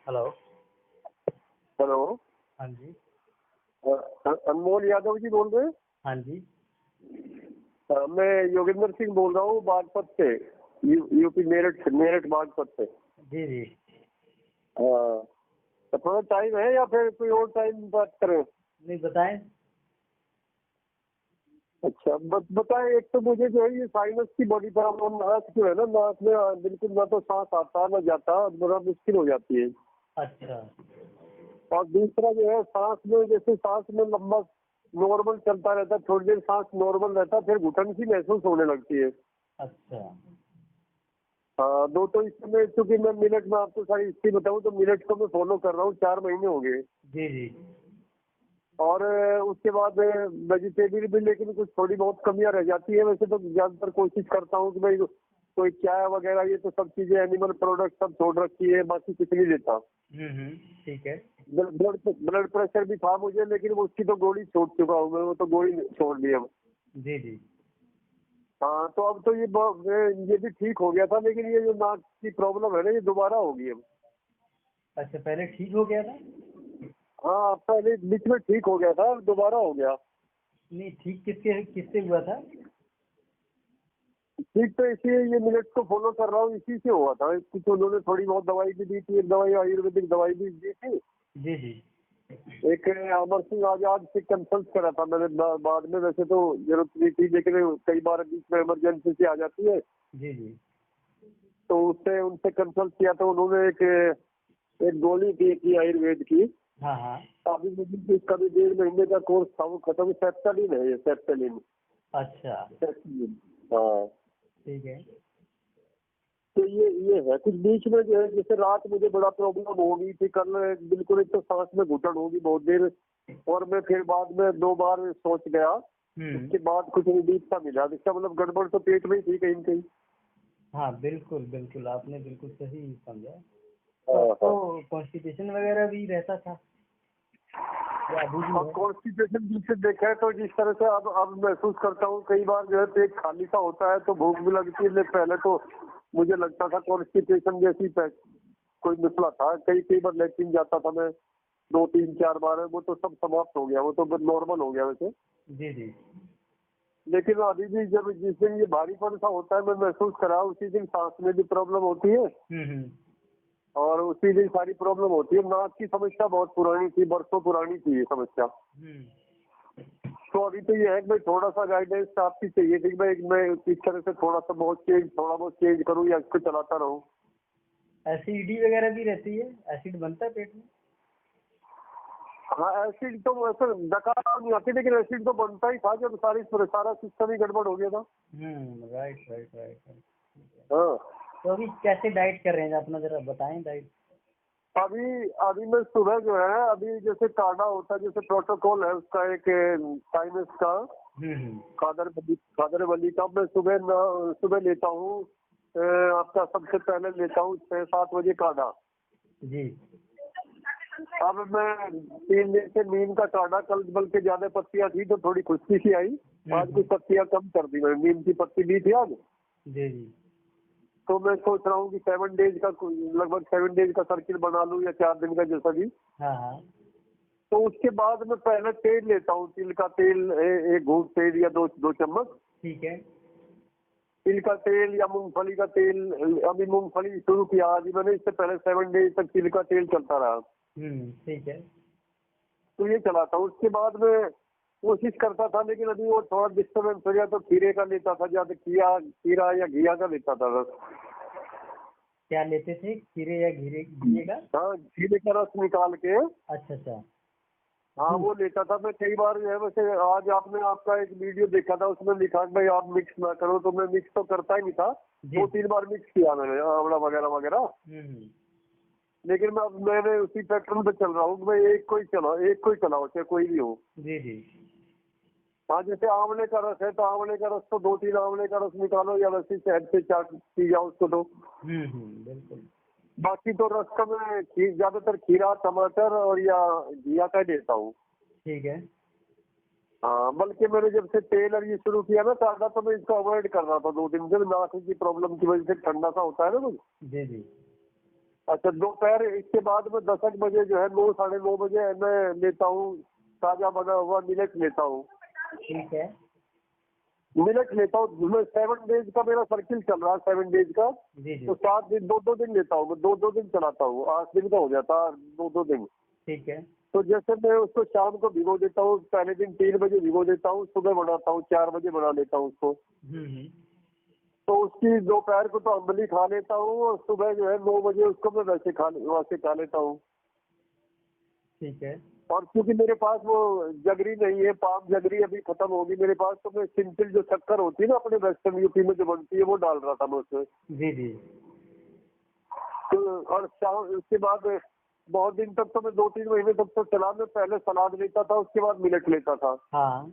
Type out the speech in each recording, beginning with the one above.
Hello. Hello. हाँ जी। अनमोल यादव जी बोल रहे हैं? हाँ जी। मैं योगेंद्र सिंह बोल रहा हूँ बागपत से। यूपी मेरठ मेरठ बागपत से। जी जी। हाँ, तो थोड़ा टाइम है या फिर कोई और टाइम बात करें? नहीं, बताएं। अच्छा, बस बताएं। एक तो मुझे जो है ये साइनस की बड़ी प्रॉब्लम, नाक जो है ना, नाक में बिल्कुल ना तो सांस आता ना जाता, बड़ा मुश्किल हो जाती है। अच्छा। और दूसरा जो है सांस में, जैसे सांस में लंबा नॉर्मल चलता रहता है, थोड़ी देर सांस नॉर्मल रहता है, फिर घुटन सी महसूस होने लगती है। अच्छा। हाँ, दो तो इस समय चूंकि मैं मिनट में आपको सारी हिस्ट्री बताऊं तो मिनट को मैं फॉलो कर रहा हूँ, 4 महीने हो गए। जी जी। और उसके बाद वेजिटेबल भी, लेकिन कुछ थोड़ी बहुत कमियां रह जाती है। वैसे तो ज्यादातर कोशिश करता हूँ कि भाई कोई चाय वगैरह ये तो सब चीजें एनिमल प्रोडक्ट सब छोड़ रखी है, बाकी कुछ नहीं लेता। ठीक है। ब्लड ब्लड प्रेशर भी था मुझे, लेकिन वो उसकी तो गोली छोड़ चुका हूँ मैं, वो तो गोली छोड़ दी अब। जी जी। हाँ, तो अब तो ये भी ठीक हो गया था, लेकिन ये जो नाक की प्रॉब्लम है ना, ये दोबारा होगी अब। अच्छा, पहले ठीक हो गया था? हाँ, पहले बीच में ठीक हो गया था, अब दोबारा हो गया। नहीं, ठीक किसके किससे हुआ था? ठीक तो इसी ये मिनट को फॉलो कर रहा हूँ, इसी से हुआ था। कुछ उन्होंने थोड़ी बहुत दवाई भी दी थी, एक दवाई आयुर्वेदिक दवाई भी दी थी। जी जी। एक अमर सिंह आजाद से कंसल्ट करा था मैंने बाद में। वैसे तो जरूरत नहीं थी, लेकिन कई बार बीच में इमरजेंसी से आ जाती है, जी जी। तो उससे उनसे कंसल्ट किया तो उन्होंने एक एक गोली दी थी आयुर्वेद की। हाँ हाँ। अभी मुझे इसका भी 1.5 महीने का कोर्स था, वो खत्म। सेप्टालिन है ये, सेप्टालिन। अच्छा। सेप्टालिन। हाँ, ठीक है। तो ये है कुछ बीच में जो है, जैसे रात मुझे बड़ा प्रॉब्लम हो गई थी कल, बिल्कुल एक तो सांस में घुटन होगी बहुत देर, और मैं फिर बाद में 2 बार सोच गया। उसके बाद कुछ रिलीफ सा मिला, इसका मतलब गड़बड़ तो पेट में ही थी कहीं न कहीं। हाँ, बिल्कुल बिल्कुल, आपने बिल्कुल सही समझा। तो हाँ हाँ। आपको कॉन्स्टिपेशन वगैरह भी रहता था या अभी भी अब है? कॉन्स्टिपेशन जिससे देखा है तो जिस तरह से अब महसूस करता हूँ, कई बार जो है पेट खाली सा होता है तो भूख भी लगती है। लेकिन पहले तो मुझे लगता था कॉन्स्टिपेशन जैसी कोई मसला था, कई कई बार लेटिन जाता था मैं, 2 3 4 बार। वो तो सब समाप्त हो गया, वो तो नॉर्मल हो गया वैसे। जी जी। लेकिन अभी भी जब जिस दिन ये भारीपन सा होता है, मैं महसूस करा उसी दिन सांस में भी प्रॉब्लम होती है, हम्म। और उसी दिन सारी प्रॉब्लम होती है। नाक की समस्या बहुत पुरानी थी, बरसों पुरानी थी ये समस्या। हम्म। तो अभी तो ये है कि भाई थोड़ा सा गाइडेंस आपकी चाहिए थी कि भाई मैं इस तरह से थोड़ा बहुत चेंज करूँ या इसको चलाता रहूँ। एसिडिटी वगैरह भी रहती है? एसिड बनता है पेट में? हाँ, एसिड तो वैसे डकार नहीं आती, लेकिन एसिड तो बनता ही था जब सारा सिस्टम ही गड़बड़ हो गया था। Right right right right. हाँ, तो अभी कैसे डाइट कर रहे हैं, अपना जरा बताएं डाइट। अभी अभी मैं सुबह जो है, अभी जैसे काढ़ा होता है, जैसे प्रोटोकॉल है उसका एक साइनस का, हम्म। खादर वली का, मैं सुबह लेता हूँ। आपका सबसे पहले लेता हूँ 6 7 बजे काढ़ा। जी। अब मैं 3 दिन से नीम का काढ़ा, कल बल्कि ज्यादा पत्तियां थी तो थोड़ी खुश्की सी आई, आज कुछ पत्तियां कम कर दी मैंने, नीम की पत्ती ली थी आज। जी जी। तो मैं सोच रहा हूँ कि 7 डेज का, लगभग 7 डेज का सर्किल बना लूँ, या 4 दिन का जैसा भी। हाँ हाँ। तो उसके बाद मैं पहले तेल लेता हूँ, तिल का तेल, एक घूंट तेल या दो चम्मच। ठीक है। तिल का तेल या मूंगफली का तेल। अभी मूंगफली शुरू किया आज मैंने, इससे पहले 7 डेज तक तिल का तेल चलता रहा। ठीक है। तो ये चलाता हूँ। उसके बाद में कोशिश करता था, लेकिन अभी वो थोड़ा डिस्टर्बेंस हो गया तो खीरे का लेता था, ज्यादा खीरा या घिया का लेता था बस। क्या लेते थे, खीरे या घीरे घिए का? हाँ, खीरे का रस निकाल के। अच्छा अच्छा। हाँ, वो लेता था मैं कई बार जो है। वैसे आज आपने आपका एक वीडियो देखा था, उसमें लिखा कि भाई आप मिक्स ना करो, तो मैं मिक्स तो करता ही नहीं था। जी। 2 3 बार मिक्स किया मैंने, आंवला वगैरह वगैरह। लेकिन मैंने उसी पैटर्न पे चल रहा हूँ कि भाई एक को ही चलाओ, चाहे कोई भी हो। जी जी। हाँ, जैसे आंवले का रस है तो आंवले का रस तो 2 3 आंवले का रस निकालो, या वैसे शहद से चाट पी जाओ उसको तो। बिल्कुल। बाकी तो रस का मैं ज्यादातर खीरा, टमाटर और या घिया का ही देता हूँ। ठीक है। हाँ, बल्कि मैंने जब से तेल और ये शुरू किया ना काढ़ा, तो मैं इसको अवॉइड कर रहा था 2 दिन से, नाक की प्रॉब्लम की वजह से। ठंडा सा होता है ना कुछ, जी जी। अच्छा, दोपहर इसके बाद में 10 बजे जो है 9 साढ़े 9 बजे मैं लेता हूँ ताजा बना हुआ मिलेट लेता हूँ। ठीक है। मिलेट लेता हूँ मैं, 7 डेज का मेरा सर्किल चल रहा है, 7 डेज का। जी जी। तो 7 दिन 2-2 दिन लेता हूँ मैं, 2-2 दिन चलाता हूँ, 8 दिन का हो जाता है 2-2 दिन। ठीक है। तो जैसे मैं उसको शाम को भिगो देता हूँ, पहले दिन 3 बजे भिगो देता हूँ, सुबह बनाता हूँ 4 बजे बना लेता हूँ उसको। हम्म। तो उसकी दोपहर को तो अम्बली खा लेता हूँ और सुबह जो है 9 बजे उसको मैं वैसे खा लेता हूँ। ठीक है। और क्योंकि मेरे पास वो जगरी नहीं है, पाम जगरी अभी खत्म होगी मेरे पास, तो मैं सिंपल जो शक्कर होती है ना अपने वेस्टर्न यूपी में जो बनती है वो डाल रहा था मैं उसमें। जी जी। तो और शाम उसके बाद बहुत दिन तक तो मैं 2-3 महीने तक तो चला, मैं पहले सलाद लेता था, उसके बाद मिलेट लेता था। हाँ।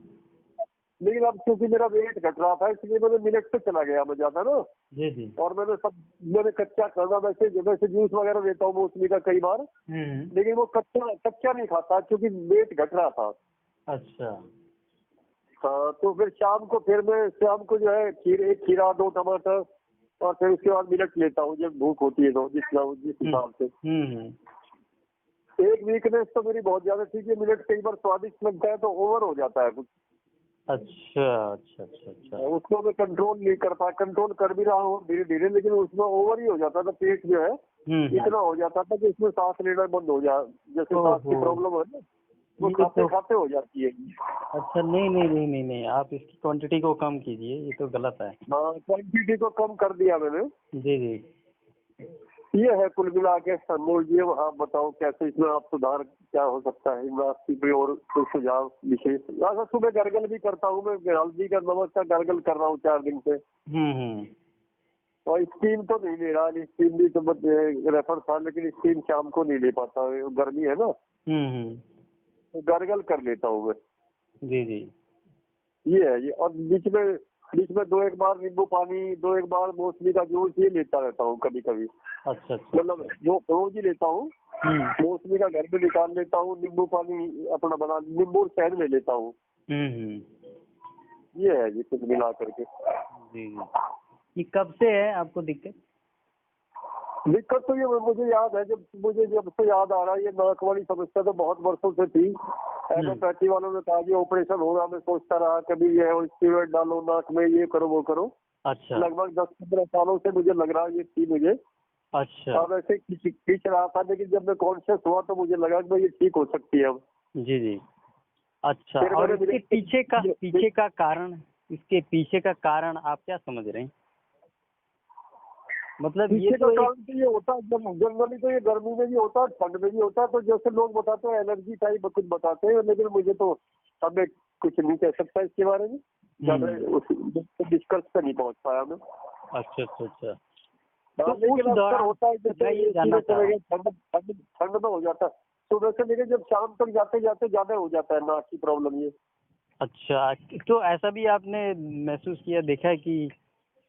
लेकिन अब क्योंकि मेरा वेट घट रहा था इसलिए मैंने मिलेट पे चला गया मैं ज्यादा ना। जी जी। और मैंने कच्चा खाना वैसे जूस वगैरह लेता हूँ मौसमी का कई बार, लेकिन वो कच्चा नहीं खाता क्योंकि वेट घट रहा था। अच्छा। हाँ, तो फिर मैं शाम को जो है एक खीरा 2 टमाटर और फिर उसके बाद मिलेट लेता हूँ जब भूख होती है तो, जिस हिसाब से। एक वीकनेस तो मेरी बहुत ज्यादा थी कि मिलेट कई बार स्वादिष्ट लगता है तो ओवर हो जाता है कुछ। अच्छा अच्छा अच्छा अच्छा। उसको मैं कंट्रोल नहीं कर पाया, कंट्रोल कर भी रहा हूँ धीरे धीरे, लेकिन उसमें ओवर ही हो जाता था, पेट जो है इतना हो जाता था कि इसमें सांस लेना बंद हो जाए, जैसे सांस की प्रॉब्लम है ना वो खाते खाते हो जाती है। अच्छा, नहीं नहीं नहीं नहीं नहीं, आप इसकी क्वांटिटी को कम कीजिए, ये तो गलत है। हाँ, क्वांटिटी को कम कर दिया मैंने। जी जी। ये है कुल मिला के अनमोल जी। अब आप बताओ कैसे इसमें आप सुधार क्या हो सकता है, इनमें आपकी कोई और कोई सुझाव विशेष? ऐसा सुबह गरगल भी करता हूँ मैं, हल्दी का नमक का गरगल कर रहा हूँ 4 दिन से। और स्टीम तो नहीं ले रहा, स्टीम भी तो रेफर था, लेकिन स्टीम शाम को नहीं ले पाता, गर्मी है ना। तो गरगल कर लेता हूँ मैं। जी जी। ये है ये। और बीच में 2-1 बार नींबू पानी, 2-1 बार मौसमी का जूस ये लेता रहता हूँ कभी कभी। अच्छा अच्छा। मतलब जो रोज ही लेता हूँ। मौसमी का घर में निकाल लेता हूँ, नींबू पानी अपना बना, नींबू शहद ले लेता हूँ। ये है जी कुछ मिला करके। जी जी। ये कब से है आपको दिक्कत? दिक्कत तो ये मुझे याद है, जब से याद आ रहा है, ये नाक वाली समस्या तो बहुत वर्षों से थी। एलोपैथी वालों ने कहा कि ऑपरेशन होगा, मैं सोचता रहा कभी ये स्टीरॉइड डालो नाक में, ये करो वो करो। अच्छा। लगभग 10-15 सालों से मुझे लग रहा है ये थी मुझे। अच्छा। अब ऐसे खींच रहा था, लेकिन जब मैं कॉन्शियस हुआ तो मुझे लगा कि ये ठीक हो सकती है अब। जी जी। अच्छा, और इसके पीछे का कारण आप क्या समझ रहे हैं? मतलब ये पीछे तो का कारण तो ये होता है, जनरली तो ये गर्मी में भी होता है, ठंड में भी होता है। तो जैसे लोग बताते हैं एलर्जी टाइप कुछ बताते हैं, लेकिन मुझे तो अब मैं कुछ नहीं कह सकता इसके बारे में, ज्यादा डिस्कस पे नहीं पहुंच पाया मैं। अच्छा अच्छा अच्छा। तो लेकिन अक्सर होता है, जैसे ठंड में हो जाता है, सुबह से लेकर जब शाम तक जाते जाते ज्यादा हो जाता है नाक की प्रॉब्लम ये। अच्छा, तो ऐसा भी आपने महसूस किया, देखा है कि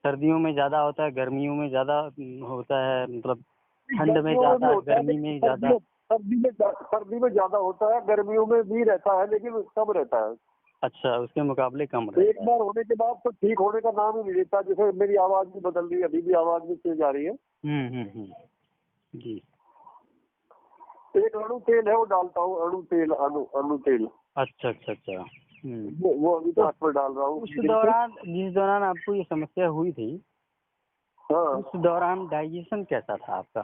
सर्दियों में ज्यादा होता है, गर्मियों में ज्यादा होता है, मतलब ठंड में ज्यादा, गर्मी में ज्यादा? सर्दी में ज्यादा होता है, गर्मियों में भी रहता है लेकिन कम रहता है। अच्छा, उसके मुकाबले कम रहता है। एक बार होने के बाद तो ठीक होने का नाम ही नहीं लेता। जैसे मेरी आवाज भी बदल रही है, अभी भी आवाज भी तेज आ रही है। जी। एक अणु तेल है वो डालता हूँ, अणु तेल। अच्छा अच्छा अच्छा। वो अभी नाक पर डाल रहा हूँ। जिस दौरान आपको ये समस्या हुई थी, हाँ, उस दौरान डाइजेशन कैसा था आपका?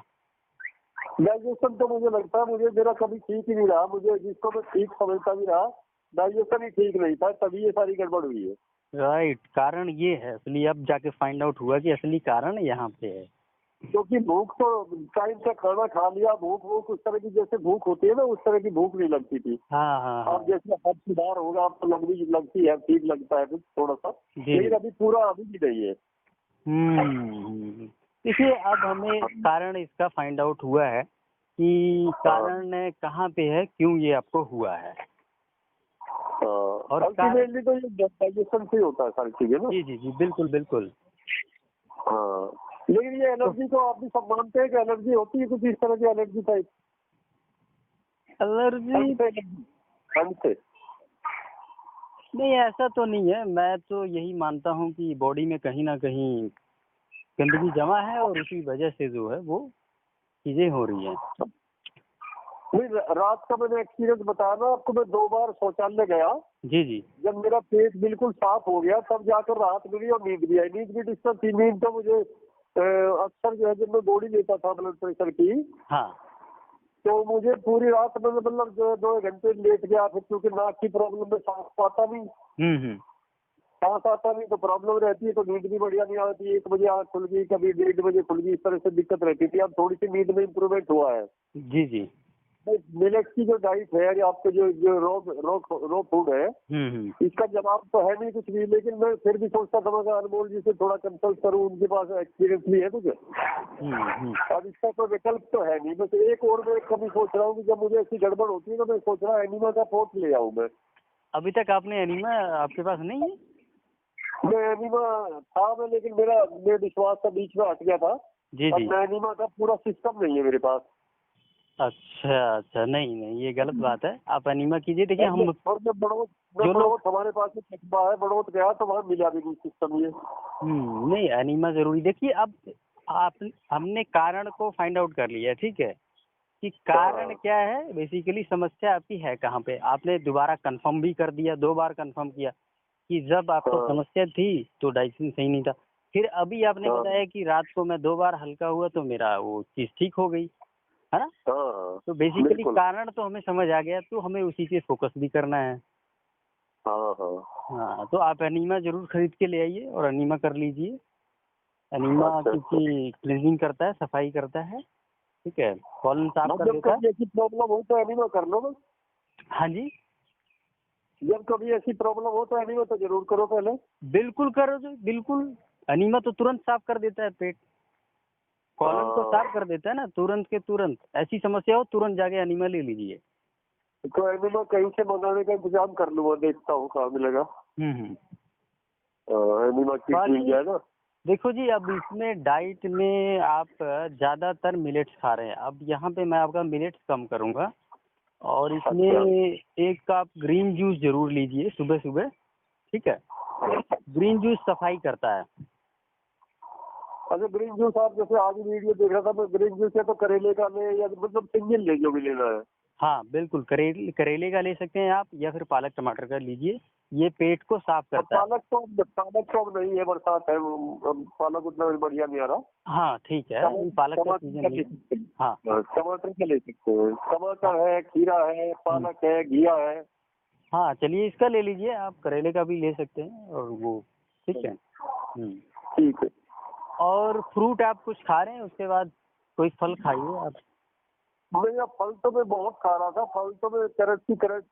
डाइजेशन तो मुझे लगता है मेरा कभी ठीक ही नहीं रहा। मुझे जिसको मैं ठीक समझता भी रहा, डाइजेशन ही ठीक नहीं था, तभी ये सारी गड़बड़ हुई है। राइट, कारण ये है असली, अब जाके फाइंड आउट हुआ कि असली कारण यहाँ पे है। क्योंकि भूख तो टाइम से खाना खा लिया, भूख उस तरह की जैसे भूख होती है ना, उस तरह की भूख नहीं लगती थी। हाँ। अब जैसे अब सुधार होगा, अब तो लगती है, ठीक लगता है कुछ थोड़ा सा, लेकिन अभी भी नहीं है। देखिए, अब हमें कारण इसका फाइंड आउट हुआ है कि कारण कहाँ पे है, क्यों ये आपको हुआ है। और अल्टीमेटली तो ये डाइजेशन से होता है सारी चीजें ना। जी जी जी, बिल्कुल बिल्कुल। हाँ, लेकिन ये एलर्जी को आप भी सब मानते हैं कि एलर्जी होती है कुछ इस तरह की, एलर्जी टाइप? एलर्जी ठंड से नहीं, ऐसा तो नहीं है। मैं तो यही मानता हूँ कि बॉडी में कहीं ना कहीं गंदगी जमा है और उसी वजह से जो है वो चीजें हो रही हैं। नहीं, रात का मैंने एक्सपीरियंस बताया ना आपको, मैं 2 बार शौचालय गया। जी जी। जब मेरा पेट बिल्कुल साफ हो गया तब जाकर राहत मिली और नींद भी आई। नींद भी डिस्टर्ब थी। नींद तो मुझे अक्सर जो है जब मैं गोली लेता था ब्लड प्रेशर की, हाँ। तो मुझे पूरी रात में मतलब जो 2 घंटे लेट गया। फिर क्योंकि नाक की प्रॉब्लम में सांस पाता नहीं, हम्म। सांस आता नहीं तो प्रॉब्लम रहती है, तो नींद भी बढ़िया नहीं आती। 1 बजे आँख खुल गई, कभी 1:30 बजे खुल गई, इस तरह से दिक्कत रहती थी। अब थोड़ी सी नींद में इम्प्रूवमेंट हुआ है। जी जी। मिलेट की जो डाइट है या आपको जो जो रो फूड है, हम्म। इसका जवाब तो है नहीं कुछ भी, लेकिन मैं फिर भी सोचता था मैं अनमोल जी से थोड़ा कंसल्ट करूं, उनके पास एक्सपीरियंस भी है कुछ। अब इसका कोई विकल्प तो है नहीं। बस एक और मैं कभी सोच रहा हूँ कि जब मुझे ऐसी गड़बड़ होती है तो मैं सोच रहा हूँ एनिमा का पोर्ट ले आऊँ मैं। अभी तक आपने एनीमा आपके पास नहीं है? मैं एनिमा था मैं, लेकिन मेरा विश्वास का बीच में हट गया था। जी अब जी। मैं एनिमा का पूरा सिस्टम नहीं है मेरे पास। अच्छा अच्छा, नहीं नहीं, ये गलत बात है। आप एनीमा कीजिए। देखिए हम और मैं जो लोग हमारे पास में कस्बा है, बड़ौत गया तो वहाँ मिला भी नहीं सिस्टम ये। नहीं, एनीमा जरूरी। देखिए अब आप हमने कारण को फाइंड आउट कर लिया, ठीक है, कि कारण क्या है, बेसिकली समस्या आपकी है कहाँ पे। आपने दोबारा कंफर्म भी कर दिया, 2 बार कंफर्म किया कि जब आपको समस्या थी तो डाइजेशन सही नहीं था। फिर अभी आपने बताया कि रात को मैं 2 बार हल्का हुआ तो मेरा वो चीज ठीक हो गई, है ना। तो बेसिकली कारण तो हमें समझ आ गया, तो हमें उसी पे फोकस भी करना है। हाँ, तो आप एनीमा जरूर खरीद के ले आइए और एनीमा कर लीजिए। एनीमा क्योंकि क्लींजिंग करता है, सफाई करता है, ठीक है, कॉलन साफ कर देता है। जब ऐसी प्रॉब्लम हो तो एनीमा कर लो ना। हाँ जी, जब कभी ऐसी प्रॉब्लम हो तो एनीमा तो जरूर करो पहले। बिल्कुल करो जी, बिल्कुल। एनीमा तो तुरंत साफ कर देता है पेट, कॉलन को साफ कर देता है ना, तुरंत के तुरंत। ऐसी समस्या हो तुरंत जाके एनीमा ले लीजिए। तो एनीमा कहीं से मंगाने का इंतजाम कर लूंगा, देखता हूँ कहाँ मिलेगा। एनीमा किट मिल जाएगा। देखो जी, अब इसमें डाइट में आप ज्यादातर मिलेट्स खा रहे हैं। अब यहाँ पे मैं आपका मिलेट्स कम करूंगा, और इसमें एक आप ग्रीन जूस जरूर लीजिए सुबह सुबह, ठीक है। ग्रीन जूस सफाई करता है। अच्छा, ग्रीन जूस आप जैसे आज वीडियो देख रहा था मैं, ग्रीन जूस है तो करेले का ले या मतलब सिंगल ले जो भी लेना है? हाँ बिल्कुल, करेले का ले सकते हैं आप, या फिर पालक टमाटर का लीजिए। ये पेट को साफ करता है। पालक तो अब नहीं है, बरसात है, पालक उतना बढ़िया नहीं आ रहा। हाँ ठीक है, पालक का सीजन है। हाँ, टमाटर का ले सकते हैं, टमाटर है, खीरा है, पालक है, घिया है। हाँ चलिए, इसका ले लीजिए आप। करेले का भी ले सकते हैं, और वो ठीक है। ठीक है। और फ्रूट आप कुछ खा रहे हैं, उसके बाद कोई फल खाइए आप। मैं फल तो मैं बहुत खा रहा था। फल तो मैं कैरेट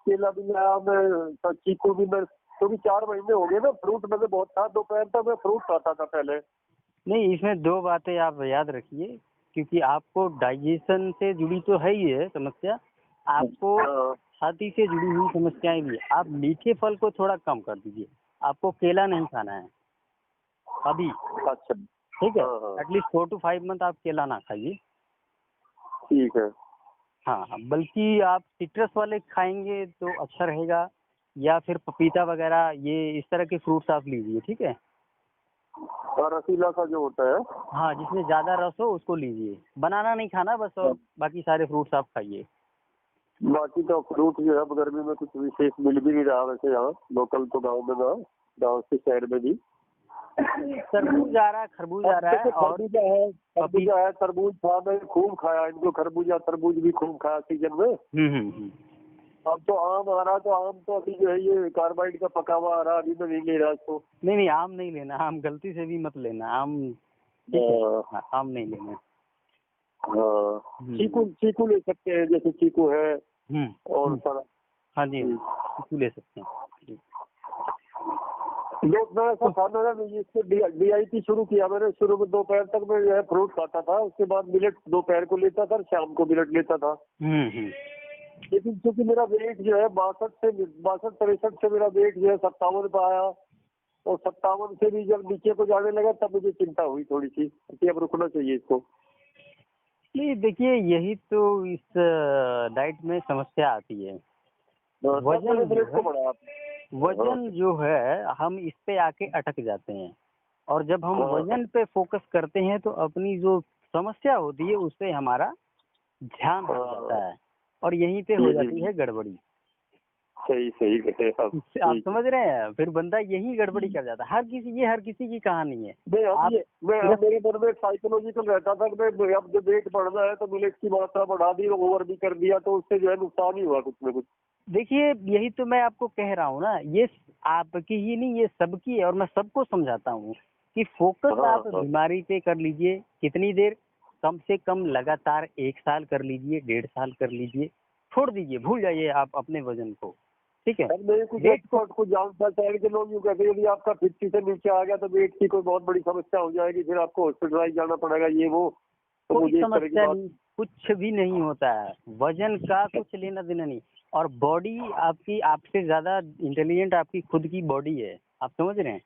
केला भी लाया मैं, चीकू भी मैं, क्योंकि 4 महीने हो गए ना। फ्रूट मैंने बहुत था, दोपहर तक मैं फ्रूट खाता था पहले। नहीं, इसमें 2 बातें आप याद रखिए, क्योंकि आपको डाइजेशन से जुड़ी तो है ही है समस्या, आपको छाती से जुड़ी हुई समस्याएं भी है। आप मीठे फल को थोड़ा कम कर दीजिए। आपको केला नहीं खाना है अभी। अच्छा, ठीक है, एटलीस्ट 4 to 5 मंथ आप केला ना खाइए। ठीक है। हाँ, बल्कि आप सिट्रस वाले खाएंगे तो अच्छा रहेगा, या फिर पपीता वगैरह, ये इस तरह के फ्रूट्स आप लीजिए, ठीक है। और रसीला का जो होता है, हाँ, जिसमें ज्यादा रस हो उसको लीजिए। बनाना नहीं खाना बस, और बाकी सारे फ्रूट्स आप खाइए। बाकी तो फ्रूट जो है अब गर्मी में कुछ विशेष मिल भी नहीं रहा वैसे यहाँ लोकल, तो गाँव में ना, गाँव से शहर में भी तरबूज आ रहा है, खरबूज आ रहा है, और खरबूजा है, तरबूज था, मैंने खूब खाया इनको। खरबूजा तरबूज भी खूब खाया सीजन में। अब तो आम आ रहा, तो आम तो अभी जो है ये कार्बाइड का पका हुआ आ रहा, अभी मैं नहीं ले रहा इसको। नहीं, आम नहीं लेना, आम गलती से भी मत लेना आम, आम नहीं लेना। चीकू ले सकते हैं, जैसे चीकू है और सारा। हाँ जी, चीकू ले सकते हैं। ऐसा था मैंने इससे DIT शुरू किया। मैंने शुरू में दोपहर तक मैं जो है फ्रूट खाता था, उसके बाद मिलेट दोपहर को लेता था, शाम को मिलेट लेता था। लेकिन क्योंकि मेरा वेट जो है 62-63 से मेरा वेट जो है 57 पे आया, और 57 से भी जब नीचे को जाने लगा तब मुझे चिंता हुई थोड़ी सी कि अब रुकना चाहिए इसको। नहीं देखिए, यही तो इस डाइट में समस्या आती है। वजन जो है हम इस पे आके अटक जाते हैं, और जब हम वजन पे फोकस करते हैं तो अपनी जो समस्या होती है उससे हमारा ध्यान हट जाता है और यहीं पे हो जाती है गड़बड़ी। सही सही कहे आप। आप समझ रहे हैं, फिर बंदा यही गड़बड़ी कर जाता है। हर किसी की कहानी है। मेरे मन में साइकोलॉजिकल रहता था कि मैं अब जब वेट बढ़ना है तो मिलेट की मात्रा बढ़ा दी, ओवर भी कर दिया, तो उससे जो है नुकसान ही हुआ कुछ न कुछ। देखिए यही तो मैं आपको कह रहा हूँ ना, ये आपकी ही नहीं, ये सबकी है और मैं सबको समझाता हूँ कि फोकस आप बीमारी पे कर लीजिए। कितनी देर, कम से कम लगातार 1 साल कर लीजिए, 1.5 साल कर लीजिए, छोड़ दीजिए, भूल जाइए आप अपने वजन को, ठीक है। मेरे कुछ एक्सपर्ट को जान पहचान के लोग यूँ कहते हैं यदि आपका 50 से नीचे आ गया तो वेट की कोई बहुत बड़ी समस्या हो जाएगी, फिर आपको हॉस्पिटलाइज जाना पड़ेगा, ये वो। तो कोई समस्या नहीं, कुछ भी नहीं होता है, वजन का कुछ लेना देना नहीं। और बॉडी आपकी आपसे ज्यादा इंटेलिजेंट आपकी खुद की बॉडी है, आप समझ रहे हैं।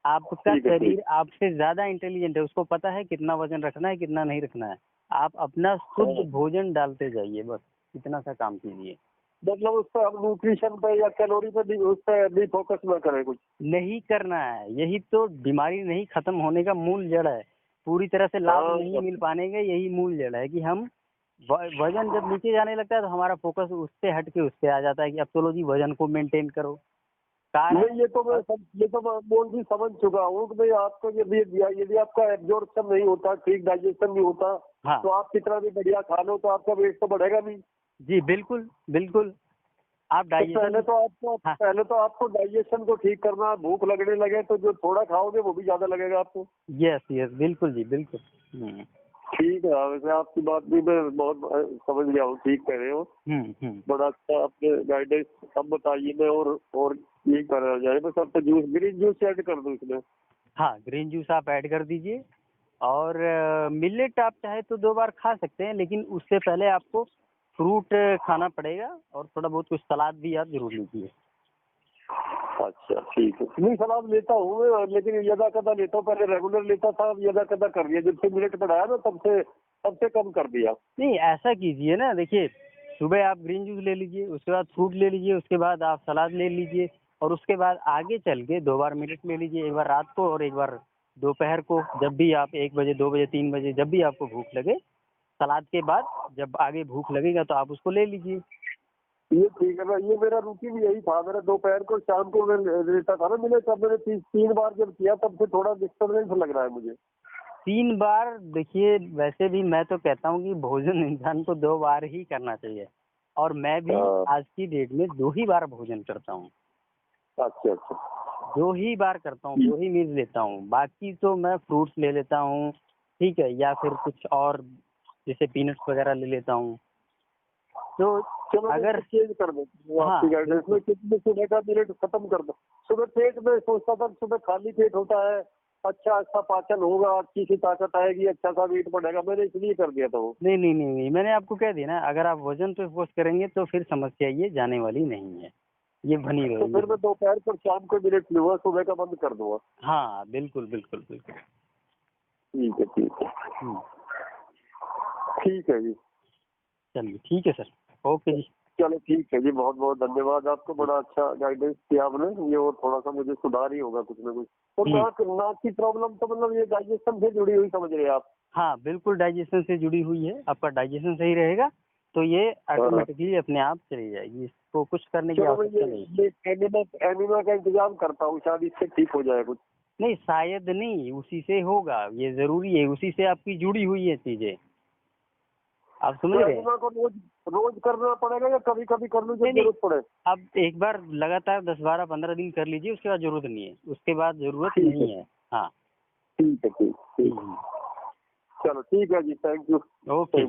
आपका शरीर आपसे ज्यादा इंटेलिजेंट है, उसको पता है कितना वजन रखना है कितना नहीं रखना है। आप अपना शुद्ध भोजन डालते जाइए, बस इतना सा काम कीजिए। मतलब उस पर हम न्यूट्रिशन पे या कैलोरी पे भी उस पर भी फोकस ना करें, कुछ नहीं करना है। यही तो बीमारी नहीं खत्म होने का मूल जड़ है, पूरी तरह से लाभ नहीं मिल पाने का यही मूल जड़ है कि हम वजन जब नीचे जाने लगता है तो हमारा फोकस उससे हट के उससे आ जाता है कि अब चलो जी वजन को मेंटेन करो। ये तो मैं बोल भी समझ चुका हूँ कि भाई आपको यदि आपका एब्जॉर्प्शन नहीं होता, ठीक डाइजेशन नहीं होता, हाँ। तो आप कितना भी बढ़िया खा लो तो आपका वेट तो बढ़ेगा नहीं। जी बिल्कुल बिल्कुल। आप डाइजेशन पहले तो आपको डाइजेशन को ठीक करना, भूख लगने लगे तो जो थोड़ा खाओगे वो भी ज्यादा लगेगा आपको। यस बिल्कुल जी बिल्कुल। ठीक है, वैसे आपकी बात भी मैं बहुत समझ गया हूँ, ठीक कह रहे हो। बड़ा अच्छा आपने गाइडेंस। अब बताइए मैं और ये करा जाए, बस अब तो ग्रीन जूस ऐड कर दूँ इसमें। हाँ, ग्रीन जूस आप ऐड कर दीजिए और मिलेट आप चाहे तो 2 बार खा सकते हैं, लेकिन उससे पहले आपको फ्रूट खाना पड़ेगा और थोड़ा बहुत कुछ सलाद भी आप जरूर लीजिए। अच्छा ठीक है, नहीं सलाद लेता हूँ लेकिन यदा कदा लेता हूँ, पहले रेगुलर लेता था, अब यदा कदा कर दिया, जब से मिलेट बढ़ाया ना तब से कम कर दिया। नहीं ऐसा कीजिए ना, देखिए सुबह आप ग्रीन जूस ले लीजिए, उसके बाद फ्रूट ले लीजिए, उसके बाद आप सलाद ले लीजिए और उसके बाद आगे चल के 2 बार मिलेट ले लीजिए, एक बार रात को और एक बार दोपहर को, जब भी आप 1 बजे 2 बजे 3 बजे जब भी आपको भूख लगे। सलाद के बाद जब आगे भूख लगेगा तो आप उसको ले लीजिए। ये ठीक है ना, ये मेरा रूटीन यही था, मेरा दोपहर को शाम को मैं लेता था ना मिले, तब मैंने 3 बार जब किया तब से थोड़ा डिस्टर्बेंस लग रहा है मुझे। 3 बार, देखिए वैसे भी मैं तो कहता हूँ कि भोजन इंसान को 2 बार ही करना चाहिए और मैं भी आज की डेट में 2 ही बार भोजन करता हूँ। अच्छा 2 ही बार करता हूँ, 2 ही मील लेता हूँ, बाकी तो मैं फ्रूट्स ले लेता हूँ, ठीक है, या फिर कुछ और जैसे पीनट्स वगैरह ले लेता हूँ। तो अगर चेंज कर दो आपकी गाइडेंस में, कितने सुबह का मिनट खत्म कर दो। सुबह पेट में सोचता था सुबह खाली पेट होता है, अच्छा पाचन होगा, अच्छी सी ताकत आएगी, अच्छा सा वेट बढ़ेगा, मैंने इसलिए कर दिया था वो। नहीं, मैंने आपको कह दिया ना, अगर आप वजन पे फोकस करेंगे तो फिर समस्या ये जाने वाली नहीं है, ये बनी रहेगी। तो फिर मैं दोपहर पर शाम को मिनट लूंगा, सुबह का बंद कर दूंगा। हाँ बिल्कुल। ठीक है ठीक है जी, चलिए ठीक है सर, ओके जी। चलो ठीक है जी, बहुत बहुत धन्यवाद आपको, बड़ा अच्छा गाइडेंस किया आपने, ये और थोड़ा सा मुझे सुधार ही होगा कुछ ना कुछ। और नाक की प्रॉब्लम तो मतलब ये डाइजेशन से जुड़ी हुई समझ रहे हैं आप? हाँ बिल्कुल, डाइजेशन से जुड़ी हुई है, आपका डाइजेशन सही रहेगा तो ये ऑटोमेटिकली अपने आप चली जाएगी, इसको कुछ करने की आवश्यकता नहीं। एनिमा का इंतजाम करता हूँ, शायद इससे ठीक हो जाए कुछ। नहीं शायद नहीं, उसी से होगा, ये जरूरी है, उसी से आपकी जुड़ी हुई है चीजें, आप समझ रहे हैं। को रोज करना पड़ेगा या कभी कभी कर लूँ जब जरूरत पड़े? अब एक बार लगातार 10, 12, 15 दिन कर लीजिए, उसके बाद जरूरत नहीं है, उसके बाद जरूरत नहीं है। हाँ ठीक है, ठीक। चलो ठीक है जी, थैंक यू। ओके।